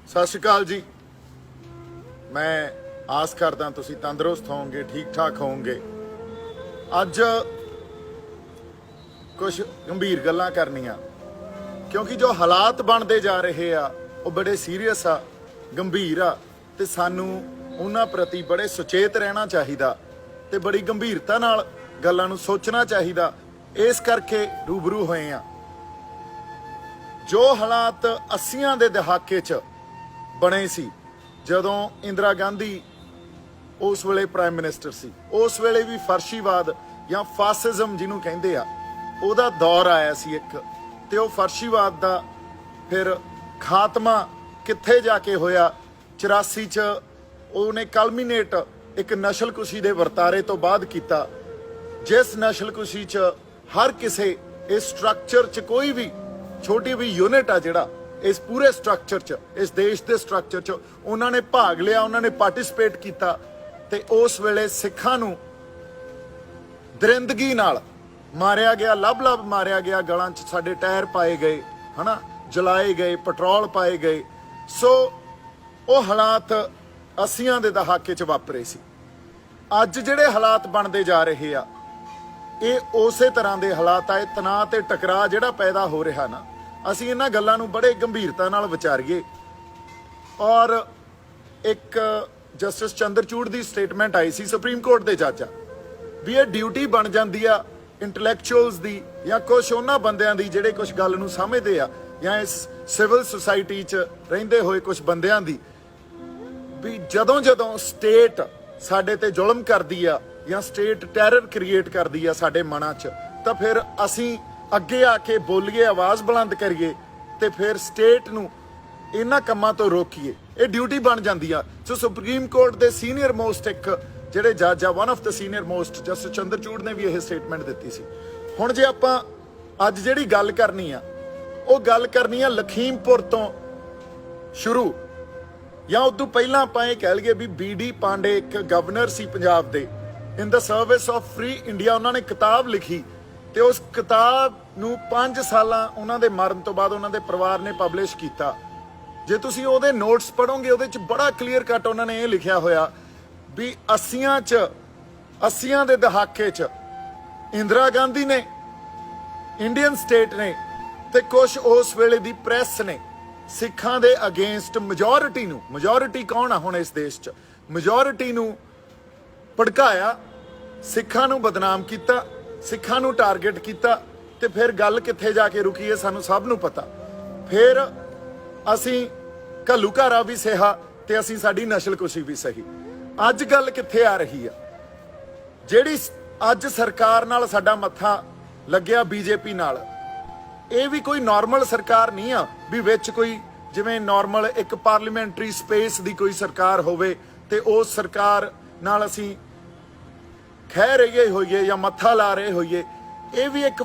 सत श्री अकाल जी। मैं आस करदा तुसी तंदुरुस्त होवोगे, ठीक ठाक होवोगे। अज कुछ गंभीर गल्लां करनियां क्योंकि जो हालात बनते जा रहे आ वो बड़े सीरीयस आ, गंभीर आ ते सानू उन्हां प्रति बड़े सुचेत रहना चाहिदा ते बड़ी गंभीरता नाल गल्लां नू सोचना चाहिदा। इस करके रूबरू होए आ। जो हालात 80 दे दहाके च बने सी, जदों इंदिरा गांधी उस वेले प्राइम मिनिस्टर सी, उस वेले भी फर्शीवाद या फासिज्म जिन्हों कहते आ उहदा दौर आया सी एक, ते वो फर्शीवाद दा फिर खात्मा कित्थे जाके होया 84 च उहने कलमीनेट एक नस्लकुशी दे वरतारे तो बाद किया, जिस नस्लकुशी च हर किसे इस स्ट्रक्चर च कोई भी छोटी भी यूनिट आ जिहड़ा इस पूरे स्ट्रक्चर च, इस देश के स्ट्रक्चर च उन्होंने भाग लिया, उन्होंने पार्टिसिपेट किया ते उस वेले सिखां नूं दरिंदगी नाल मारिया गया, लब लब मारिया गया, गलां च साडे टायर पाए गए, है ना, जलाए गए, पेट्रोल पाए गए। सो वो हालात 80 दे दहाके च वापरे सी। अज जिहड़े हालात बनते जा रहे आ ये उस तरह के हालात आए। तनाव ते टकराव जिहड़ा पैदा हो रहा ना, ਅਸੀਂ ਇਹਨਾਂ ਗੱਲਾਂ ਨੂੰ बड़े गंभीरता ਨਾਲ ਵਿਚਾਰੀਏ। और एक जस्टिस चंद्रचूड़ की स्टेटमेंट आई सी सुप्रीम कोर्ट के जज भी ये ड्यूटी बन जाती आ इंटलैक्चुअल्स की या कुछ उन्होंने बंदियां की जिहड़े कुछ गल नूं समझते आ या इस सिविल सोसाइटी च रहिंदे होए कुछ बंदियां दी भी जदों जदों स्टेट साडे ते जुल्म करदी आ या स्टेट टैरर क्रिएट करदी आ साडे मनां च, तां फिर असीं अगे आके बोलीए, आवाज़ बुलंद करिए ते फिर स्टेट नूं इन्हां कम्मां तो रोकीए। ये ड्यूटी बन जाती है। सो सुप्रीम कोर्ट के सीनियर मोस्ट एक जिहड़े जज आ, one of the senior most justice Chandrachud ने भी यह स्टेटमेंट दी सी। हुण जे आपां अज जिहड़ी गल करनी आ वो गल करनी आ लखीमपुर तो शुरू या उदों पहलां आपां ये कह लईए भी बी.डी. पांडे एक गवर्नर सी पंजाब दे, in the service of free India उन्होंने किताब लिखी ते उस किताब नूं 5 साल उन्होंने मरण तो बाद उन्होंने परिवार ने पबलिश किया। जे तुसीं उहदे नोट्स पढ़ोगे उहदे च बड़ा क्लीयर कट उन्होंने ये लिखा होया भी 80 दे दहाके च इंदिरा गांधी ने, इंडियन स्टेट ने ते कुछ उस वेले दी प्रेस ने सिखां दे अगेंस्ट मेजोरिटी नूं, मेजोरिटी कौन आ हुण इस देश च, मेजोरिटी नूं भड़काया, सिखां नूं बदनाम किया, सिखां नूं टारगेट किया ते फिर गल कित्थे जाके रुकी है सानूं सब नूं पता। फिर असीं घल्लू घारा भी सहा ते असीं साडी नस्लकुशी भी सही। अज गल कित्थे आ रही है, जिहड़ी अज सरकार नाल साडा मत्था लग्या बीजेपी नाल, ये भी कोई नॉर्मल सरकार नहीं आ भी विच कोई जिवें नॉर्मल एक पार्लीमेंटरी स्पेस दी कोई सरकार होवे ते उस सरकार नाल असीं खह रहे होइए या मत्था ला रहे होइए। ये भी एक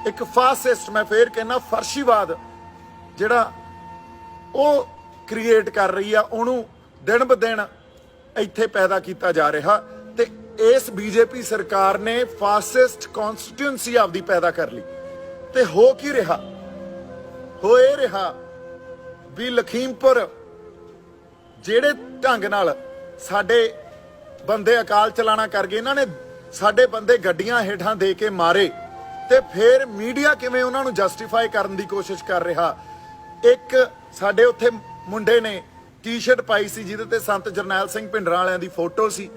फासिस्ट मैं फिर कहना फर्शीवाद जिहड़ा वो क्रिएट कर रही है, उन्होंने दिन ब दिन इत्थे पैदा किया जा रहा ते इस बीजेपी सरकार ने फासिस्ट कॉन्स्टिट्यूंसी आपदी पैदा कर ली ते हो की रहा, हो ये रहा भी लखीमपुर जिहड़े ढंग नाल साडे बंदे अकाल चलाना कर गए, इन्होंने साडे बंदे गड्डियां हेठां दे के मारे ते फिर मीडिया किवें उन्हां नूं जस्टिफाई करन दी कोशिश कर रहा। एक साडे उत्थे मुंडे ने टी शर्ट पाई सी जिहदे ते संत जरनैल सिंह भिंडरां वालियां दी फोटो सी।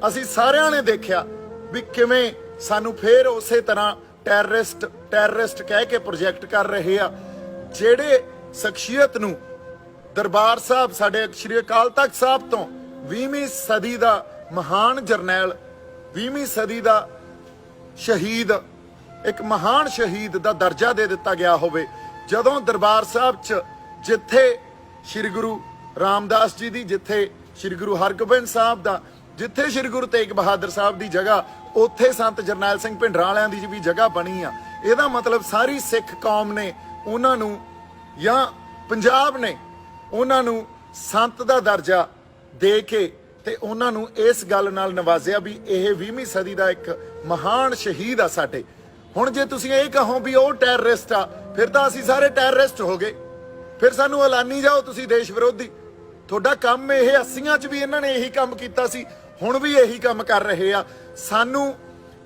असीं सारिआं ने देखिया भी किवें सानूं फिर उस तरह टैररिस्ट कह के प्रोजैक्ट कर रहे आ। जिहड़े शख्सियत नूं दरबार साहब साडे श्री अकाल तख्त साहब तो 20वीं सदी का महान जरनैल, 20वीं सदी का शहीद, एक महान शहीद का दर्जा दे दिता गया होवे, जदों दरबार साहब च जिथे श्री गुरु रामदास जी की, जिथे श्री गुरु हरगोबिंद साहब का, जिथे श्री गुरु तेग बहादुर साहब की जगह, उत्थे संत जरनैल सिंह भिंडरां वालियां दी भी जगह बनी आ। इहदा मतलब सारी सिख कौम ने उन्हां नूं या पंजाब ने उन्हां नूं संत दा दर्जा दे के ते उन्हां नूं इस गल नाल नवाजिया भी यह 20वीं सदी का एक महान शहीद आ साडे। हुण जे तुसीं ये कहो भी वो टैररिस्ट आ, फिर तां असीं सारे टैररिस्ट हो गए। ਫਿਰ ਸਾਨੂੰ ਐਲਾਨੀ ਜਾਓ ਤੁਸੀਂ ਦੇਸ਼ ਵਿਰੋਧੀ। ਤੁਹਾਡਾ ਕੰਮ ਇਹ 80s 'ਚ ਵੀ ਇਹਨਾਂ ਨੇ ਇਹੀ ਕੰਮ ਕੀਤਾ ਸੀ, ਹੁਣ ਵੀ ਇਹੀ ਕੰਮ ਕਰ ਰਹੇ ਆ। ਸਾਨੂੰ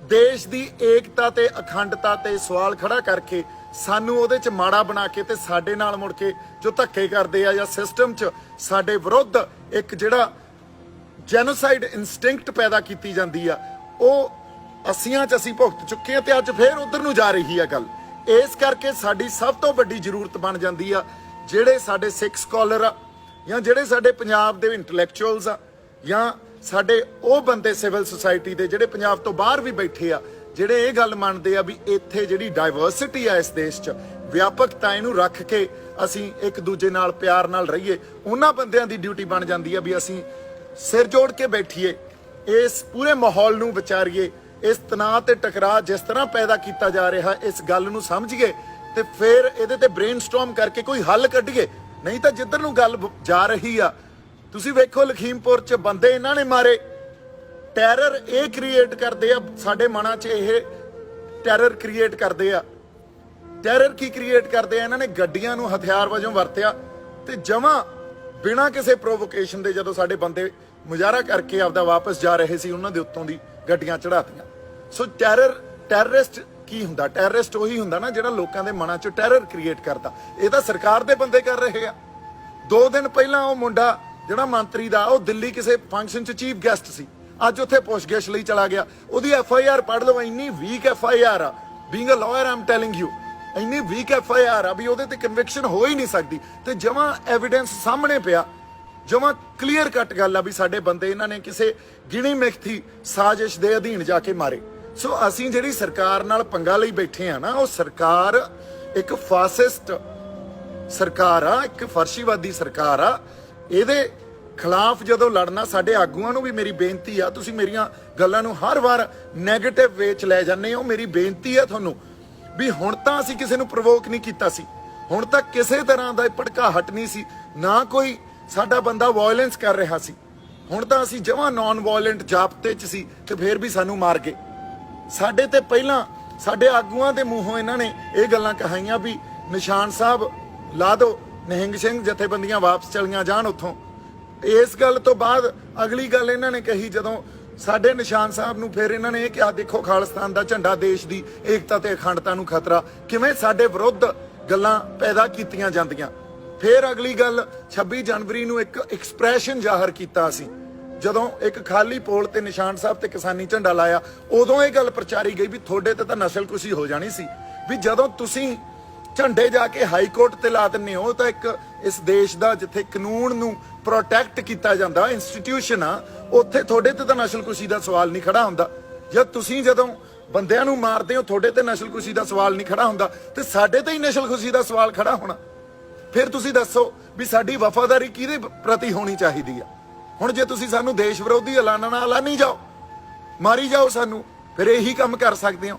ਦੇਸ਼ ਦੀ ਏਕਤਾ ਤੇ ਅਖੰਡਤਾ ਤੇ ਸਵਾਲ ਖੜਾ ਕਰਕੇ ਸਾਨੂੰ ਉਹਦੇ 'ਚ ਮਾੜਾ ਬਣਾ ਕੇ ਤੇ ਸਾਡੇ ਨਾਲ ਮੁੜ ਕੇ ਜੋ ਧੱਕੇ ਕਰਦੇ ਆ ਜਾਂ ਸਿਸਟਮ 'ਚ ਸਾਡੇ ਵਿਰੁੱਧ ਇੱਕ ਜਿਹੜਾ ਜੈਨੋਸਾਈਡ ਇਨਸਟਿੰਕਟ ਪੈਦਾ ਕੀਤੀ ਜਾਂਦੀ ਆ, ਉਹ 80s 'ਚ ਅਸੀਂ ਭੁਗਤ ਚੁੱਕੇ ਆ ਤੇ ਅੱਜ ਫੇਰ ਉਧਰ ਨੂੰ ਜਾ ਰਹੀ ਆ ਗੱਲ। ਇਸ ਕਰਕੇ ਸਾਡੀ ਸਭ ਤੋਂ ਵੱਡੀ ਜ਼ਰੂਰਤ ਬਣ ਜਾਂਦੀ ਆ ਜਿਹੜੇ ਸਾਡੇ ਸਿੱਖ ਸਕਾਲਰ ਆ ਜਾਂ ਜਿਹੜੇ ਸਾਡੇ ਪੰਜਾਬ ਦੇ ਇੰਟੈਲੈਕਚੁਅਲਸ ਆ ਜਾਂ ਸਾਡੇ ਉਹ ਬੰਦੇ ਸਿਵਲ ਸੁਸਾਇਟੀ ਦੇ ਜਿਹੜੇ ਪੰਜਾਬ ਤੋਂ ਬਾਹਰ ਵੀ ਬੈਠੇ ਆ, ਜਿਹੜੇ ਇਹ ਗੱਲ ਮੰਨਦੇ ਆ ਵੀ ਇੱਥੇ ਜਿਹੜੀ ਡਾਈਵਰਸਿਟੀ ਆ ਇਸ ਦੇਸ਼ 'ਚ, ਵਿਆਪਕਤਾ ਇਹਨੂੰ ਰੱਖ ਕੇ ਅਸੀਂ ਇੱਕ ਦੂਜੇ ਨਾਲ ਪਿਆਰ ਨਾਲ ਰਹੀਏ। ਉਹਨਾਂ ਬੰਦਿਆਂ ਦੀ ਡਿਊਟੀ ਬਣ ਜਾਂਦੀ ਆ ਵੀ ਅਸੀਂ ਸਿਰ ਜੋੜ ਕੇ ਬੈਠੀਏ, ਇਸ ਪੂਰੇ ਮਾਹੌਲ ਨੂੰ ਵਿਚਾਰੀਏ, ਇਸ ਤਣਾਅ ਤੇ ਟਕਰਾਅ ਜਿਸ ਤਰ੍ਹਾਂ ਪੈਦਾ ਕੀਤਾ ਜਾ ਰਿਹਾ ਇਸ ਗੱਲ ਨੂੰ ਸਮਝੀਏ ਤੇ ਫਿਰ ਇਹਦੇ ਤੇ ਬ੍ਰੇਨਸਟਾਰਮ ਕਰਕੇ ਕੋਈ ਹੱਲ ਕੱਢੀਏ। ਨਹੀਂ ਤਾਂ ਜਿੱਧਰ ਨੂੰ ਗੱਲ ਜਾ ਰਹੀ ਆ, ਤੁਸੀਂ ਵੇਖੋ ਲਖੀਮਪੁਰ 'ਚ ਬੰਦੇ ਇਹਨਾਂ ਨੇ ਮਾਰੇ। ਟੈਰਰ ਇਹ ਕ੍ਰੀਏਟ ਕਰਦੇ ਆ ਸਾਡੇ ਮਨਾਂ 'ਚ, ਇਹ ਟੈਰਰ ਕ੍ਰੀਏਟ ਕਰਦੇ ਆ। ਟੈਰਰ ਕੀ ਕ੍ਰੀਏਟ ਕਰਦੇ ਆ? ਇਹਨਾਂ ਨੇ ਗੱਡੀਆਂ ਨੂੰ ਹਥਿਆਰ ਵਜੋਂ ਵਰਤਿਆ ਤੇ ਜਮਾਂ ਬਿਨਾਂ ਕਿਸੇ ਪ੍ਰੋਵੋਕੇਸ਼ਨ ਦੇ ਜਦੋਂ ਸਾਡੇ ਬੰਦੇ ਮੁਜ਼ਾਹਰਾ ਕਰਕੇ ਆਪਦਾ ਵਾਪਸ ਜਾ ਰਹੇ ਸੀ, ਉਹਨਾਂ ਦੇ ਉੱਤੋਂ ਦੀ ਗੱਡੀਆਂ ਚੜਾਤੀਆਂ। ਸੋ ਟੈਰਰਿਸਟ ਕੀ ਹੁੰਦਾ? ਟੈਰਰਿਸਟ ਉਹੀ ਹੁੰਦਾ ਨਾ ਜਿਹੜਾ ਲੋਕਾਂ ਦੇ ਮਨਾਂ 'ਚ ਟੈਰਰ ਕ੍ਰੀਏਟ ਕਰਦਾ। ਇਹ ਤਾਂ ਸਰਕਾਰ ਦੇ ਬੰਦੇ ਕਰ ਰਹੇ ਆ। 2 ਦਿਨ ਪਹਿਲਾਂ ਉਹ ਮੁੰਡਾ ਜਿਹੜਾ ਮੰਤਰੀ ਦਾ, ਉਹ ਦਿੱਲੀ ਕਿਸੇ ਫੰਕਸ਼ਨ 'ਚ ਚੀਫ ਗੈਸਟ ਸੀ, ਅੱਜ ਉੱਥੇ ਪੁੱਛਗਿੱਛ ਲਈ ਚਲਾ ਗਿਆ। ਉਹਦੀ FIR ਪੜ੍ਹ ਲਓ, ਇੰਨੀ ਵੀਕ FIR ਆ। Being a liar I'm telling you, ਇੰਨੀ ਵੀਕ FIR ਆ ਵੀ ਉਹਦੇ ਤੇ ਕਨਵਿਕਸ਼ਨ ਹੋ ਹੀ ਨਹੀਂ ਸਕਦੀ। ਤੇ ਜਮਾਂ ਐਵੀਡੈਂਸ ਸਾਹਮਣੇ ਪਿਆ, ਜਮਾਂ ਕਲੀਅਰ ਕੱਟ ਗੱਲ ਆ ਵੀ ਸਾਡੇ ਬੰਦੇ ਇਹਨਾਂ ਨੇ ਕਿਸੇ ਗਿਣੀ ਮਿਥੀ ਸਾਜ਼ਿਸ਼ ਦੇ ਅਧੀਨ ਜਾ ਕੇ ਮਾਰੇ। ਸੋ ਅਸੀਂ ਜਿਹੜੀ ਸਰਕਾਰ ਨਾਲ ਪੰਗਾ ਲਈ ਬੈਠੇ ਆ ਨਾ, ਉਹ ਸਰਕਾਰ ਇੱਕ ਫਾਸਿਸਟ ਸਰਕਾਰ ਆ, ਇੱਕ ਫਰਸ਼ੀਵਾਦੀ ਸਰਕਾਰ ਆ। ਇਹਦੇ ਖਿਲਾਫ ਜਦੋਂ ਲੜਨਾ, ਸਾਡੇ ਆਗੂਆਂ ਨੂੰ ਵੀ ਮੇਰੀ ਬੇਨਤੀ ਆ, ਤੁਸੀਂ ਮੇਰੀਆਂ ਗੱਲਾਂ ਨੂੰ ਹਰ ਵਾਰ ਨੈਗੇਟਿਵ ਵੇ 'ਚ ਲੈ ਜਾਂਦੇ ਹੋ। ਮੇਰੀ ਬੇਨਤੀ ਆ ਤੁਹਾਨੂੰ ਵੀ ਹੁਣ ਤਾਂ ਅਸੀਂ ਕਿਸੇ ਨੂੰ ਪ੍ਰਵੋਕ ਨਹੀਂ ਕੀਤਾ ਸੀ, ਹੁਣ ਤੱਕ ਕਿਸੇ ਤਰ੍ਹਾਂ ਦਾ ਭੜਕਾਹਟ ਨਹੀਂ ਸੀ, ਨਾ ਕੋਈ ਸਾਡਾ ਬੰਦਾ ਵਾਇਲੈਂਸ ਕਰ ਰਿਹਾ ਸੀ। ਹੁਣ ਤਾਂ ਅਸੀਂ ਜਮਾਂ ਨਾਨ ਵਾਇਲੈਂਟ ਜਾਬਤੇ 'ਚ ਸੀ ਤੇ ਫੇਰ ਵੀ ਸਾਨੂੰ ਮਾਰ ਗਏ। ਸਾਡੇ ਤੇ ਪਹਿਲਾਂ ਸਾਡੇ ਆਗੂਆਂ ਦੇ ਮੂੰਹੋਂ ਇਹਨਾਂ ਨੇ ਇਹ ਗੱਲਾਂ ਕਹਾਈਆਂ ਵੀ ਨਿਸ਼ਾਨ ਸਾਹਿਬ ਲਾ ਦਿਓ, ਨਿਹੰਗ ਸਿੰਘ ਜਥੇਬੰਦੀਆਂ ਵਾਪਸ ਚਲੀਆਂ ਜਾਣ ਉੱਥੋਂ। ਇਸ ਗੱਲ ਤੋਂ ਬਾਅਦ ਅਗਲੀ ਗੱਲ ਇਹਨਾਂ ਨੇ ਕਹੀ ਜਦੋਂ ਸਾਡੇ ਨਿਸ਼ਾਨ ਸਾਹਿਬ ਨੂੰ, ਫਿਰ ਇਹਨਾਂ ਨੇ ਇਹ ਕਿਹਾ ਦੇਖੋ ਖਾਲਿਸਤਾਨ ਦਾ ਝੰਡਾ ਦੇਸ਼ ਦੀ ਏਕਤਾ ਤੇ ਅਖੰਡਤਾ ਨੂੰ ਖਤਰਾ। ਕਿਵੇਂ ਸਾਡੇ ਵਿਰੁੱਧ ਗੱਲਾਂ ਪੈਦਾ ਕੀਤੀਆਂ ਜਾਂਦੀਆਂ। ਫਿਰ ਅਗਲੀ ਗੱਲ 26 ਜਨਵਰੀ ਨੂੰ ਇੱਕ ਐਕਸਪ੍ਰੈਸ਼ਨ ਜ਼ਾਹਰ ਕੀਤਾ ਸੀ ਜਦੋਂ ਇੱਕ ਖਾਲੀ ਪੋਲ ਤੇ ਨਿਸ਼ਾਨ ਸਾਹਿਬ ਤੇ ਕਿਸਾਨੀ ਝੰਡਾ ਲਾਇਆ। ਉਦੋਂ ਇਹ ਗੱਲ ਪ੍ਰਚਾਰੀ ਗਈ ਵੀ ਤੁਹਾਡੇ ਤੇ ਤਾਂ ਨਸਲਕੁਸ਼ੀ ਹੋ ਜਾਣੀ ਸੀ, ਵੀ ਜਦੋਂ ਤੁਸੀਂ ਝੰਡੇ ਜਾ ਕੇ ਹਾਈ ਕੋਰਟ ਤੇ ਲਾ ਦਿੰਦੇ ਹੋ ਤਾਂ ਇੱਕ ਇਸ ਦੇਸ਼ ਦਾ ਜਿੱਥੇ ਕਾਨੂੰਨ ਨੂੰ ਪ੍ਰੋਟੈਕਟ ਕੀਤਾ ਜਾਂਦਾ ਇੰਸਟੀਟਿਊਸ਼ਨ ਆ, ਉੱਥੇ ਤੁਹਾਡੇ ਤੇ ਤਾਂ ਨਸਲਕੁਸ਼ੀ ਦਾ ਸਵਾਲ ਨਹੀਂ ਖੜਾ ਹੁੰਦਾ। ਜਦ ਤੁਸੀਂ ਜਦੋਂ ਬੰਦਿਆਂ ਨੂੰ ਮਾਰਦੇ ਹੋ ਤੁਹਾਡੇ ਤੇ ਨਸਲਕੁਸ਼ੀ ਦਾ ਸਵਾਲ ਨਹੀਂ ਖੜਾ ਹੁੰਦਾ ਤੇ ਸਾਡੇ ਤੇ ਹੀ ਨਸਲਕੁਸ਼ੀ ਦਾ ਸਵਾਲ ਖੜਾ ਹੋਣਾ। ਫਿਰ ਤੁਸੀਂ ਦੱਸੋ ਵੀ ਸਾਡੀ ਵਫਾਦਾਰੀ ਕਿਹਦੇ ਪ੍ਰਤੀ ਹੋਣੀ ਚਾਹੀਦੀ ਆ? ਹੁਣ ਜੇ ਤੁਸੀਂ ਸਾਨੂੰ ਦੇਸ਼ ਵਿਰੋਧੀ ਐਲਾਨਣਾ ਐਲਾਨੀ ਜਾਓ, ਮਾਰੀ ਜਾਓ ਸਾਨੂੰ, ਫਿਰ ਇਹੀ ਕੰਮ ਕਰ ਸਕਦੇ ਹੋ।